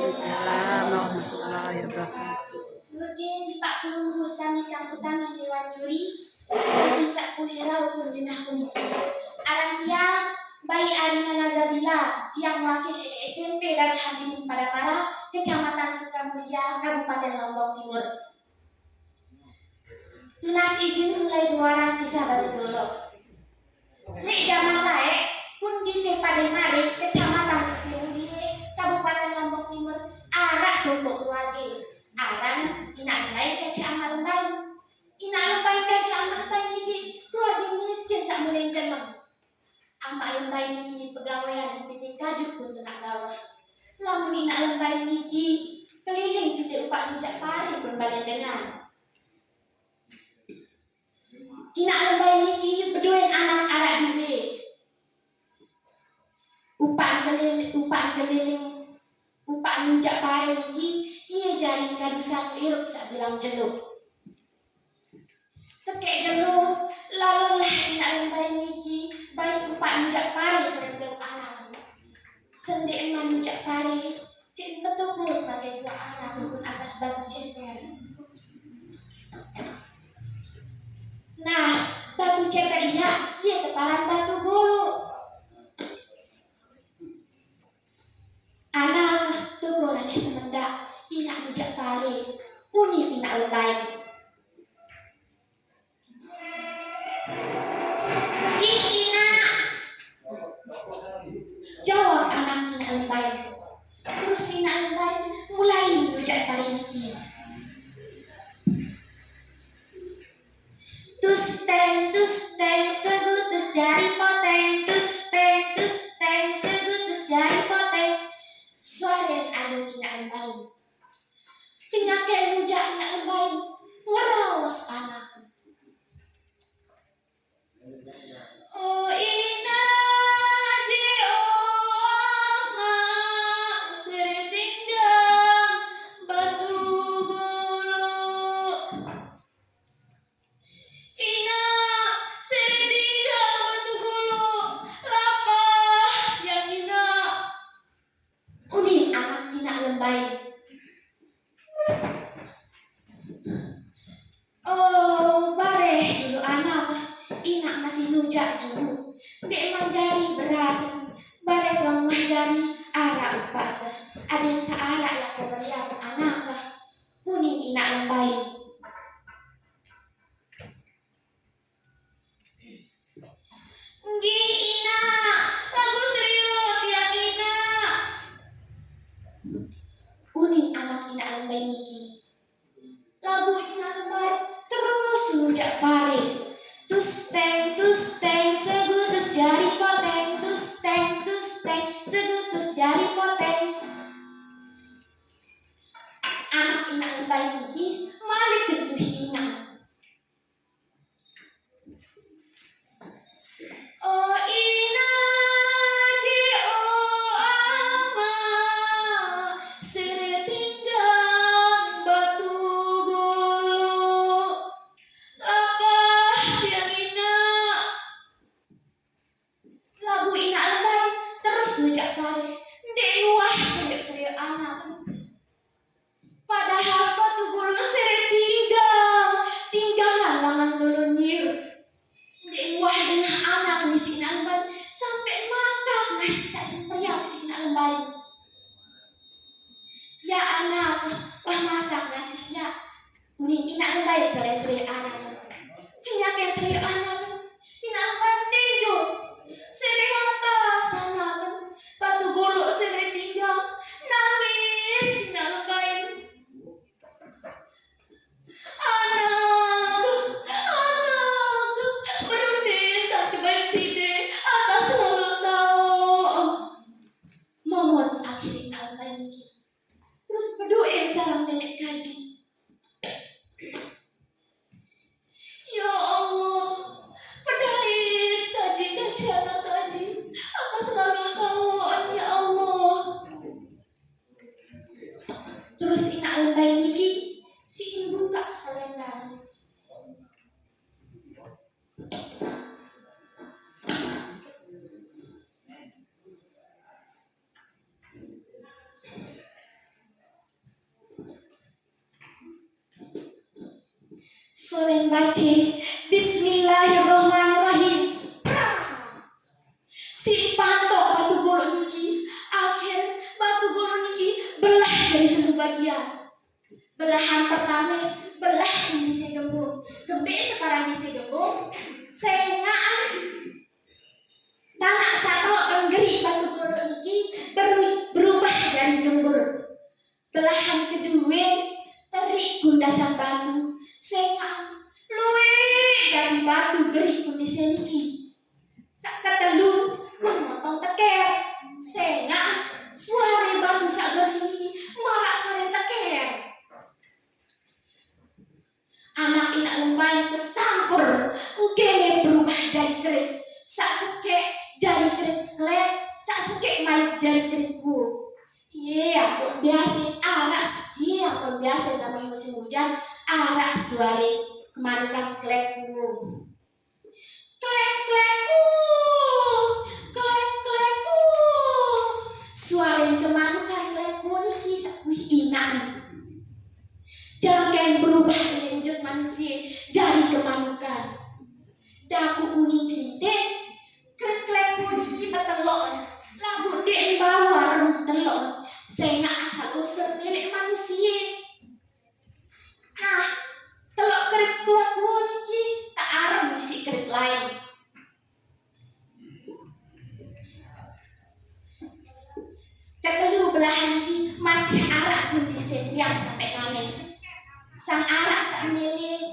Waalaikumsalam warahmatullahi wabarakatuh. Nurgen di Pak Pelunggu sami kang utami dewan juri sami sak kulirau pun jenah puniki. Aran tiang Bayi Arina Nazabila, tiang wakil SMP dari Hadirin Padapara, Kecamatan Sukamulya, Kabupaten Lombok Timur. Tunas izin mulai pengeluaran kisah Batu Golok. Lek zaman laek, pun di Sepade Mare, Kecamatan Sukamulya, Kabupaten Lombok Timur, arak sombok keluarga. Aran ina lembai kaca amal lembai. Ina lembai kaca amal lembai ini keluarga miskin sak mulai celeng. Amak lembai niki pegawaian PT Kajuk pun tenak gawah. Lamun ina lembai niki keliling PT Upak Nujak Pare pun balik dengar. Ina lembai niki berdua anak arak duwe. Upak keliling Upak Nujak Pare niki ia jaring kadusan iruk sak bilang jeluk. Sekek jeluk lalu lah ina lembai niki baik Upak Nujak Pare serenteu anak. Sende eman Nujak Pare si betukul pakai dua anak turun atas batu ceper. Nah, batu ceper iya teparan batu gulu. Anak tukulannya semendak ina Nujak Pare uni ina lembai. Jawab anak ina lembai. Terus ina lembai mulai Nujak Pare niki. Tus teng segutus jari poteng. Tus teng segutus jari poteng. Suaren alun ina lembai. Kenyaken Nujak ina lembai ngeraos anak. Oh ina di oma sering tinggal batu golo. Ina sering tinggal batu golo. Lapah yang ina. Unin anak ina lembai. Oh bare dulu anak ina masih nujak dulu. Dek manjari beras bare semua jari arak upat. Ada yang searak yang pemberian anak. Unin ina lembai. Nggih ina lagu serius tiang ina. Unin anak ina lembai niki. Lagu ina lembai terus Nujak Pare. Tus teng segutus jari poteng. Tus teng segutus jari poteng. Anak ina lembai niki malik keduh ina. Oh ina di oma sering tinggal batu golo. Lapah yang ina. Lagu ina lembai terus Nujak Pare. Dek luah sendek anak. Padahal batu golo sering tinggal langan lulun nyiru. Dek luah dengan anak ni si ina lembai sampai masak nasi sasin periap si ina lembai. Ya anak, wah masak nasi ya. Unin ina lembai sering anak. Kenyakan sering anak. Ina lembai tinju. Sering atas anak. Batu golo sering tinggal. Nangis ina lembai. Anak, berhenti tak kebaik sini. Atas selalu tahu. Momot akhirnya ina lembai niki. Terus berdoa salam nenek kaji. Ya Allah, pedai kaji dan jaga kaji. Akan selalu tahu ya Allah. Terus ina lembai niki si buka selendang. Solen baca Bismillahirrahmanirrahim. Si pantok batu golok niki, akhir batu golok niki belah dari dua bagian. Belahan pertama belah di segembung, kembe sekarang di segembung, sengaan tanah satu enggeri batu golok niki berubah dari gembur. Belahan kedua terik gundasan batu, sengaan luwih dari batu geri kondisi niki. Sak ketelun kun motong teker, sengaan suara batu sak geri niki marak suara teker. Anak inak lembay kesampur, kele berubah jadi kerit. Sak sekek jadi kerit klek, sak sekek malik jadi keritku. Ampun biasa arak, ampun biasa dalam musim hujan arak suara kemanukan klekku. Klek klekku, klek klekku. Suara kemanukan klekku niki sak wih inak. Jangan berubah dari wujud manusia jadi kemanukan. Daku kuning cinten, krek-krek kuning kita telur. Lagu dek bawa rem telur. Saya nggak asal usur milik manusia. Nah, telur krek-krek kuning tak arem bisi krek lain. Ketelu belahan ini masih arak pun di setiap sampai aneh. Sang arak sak milik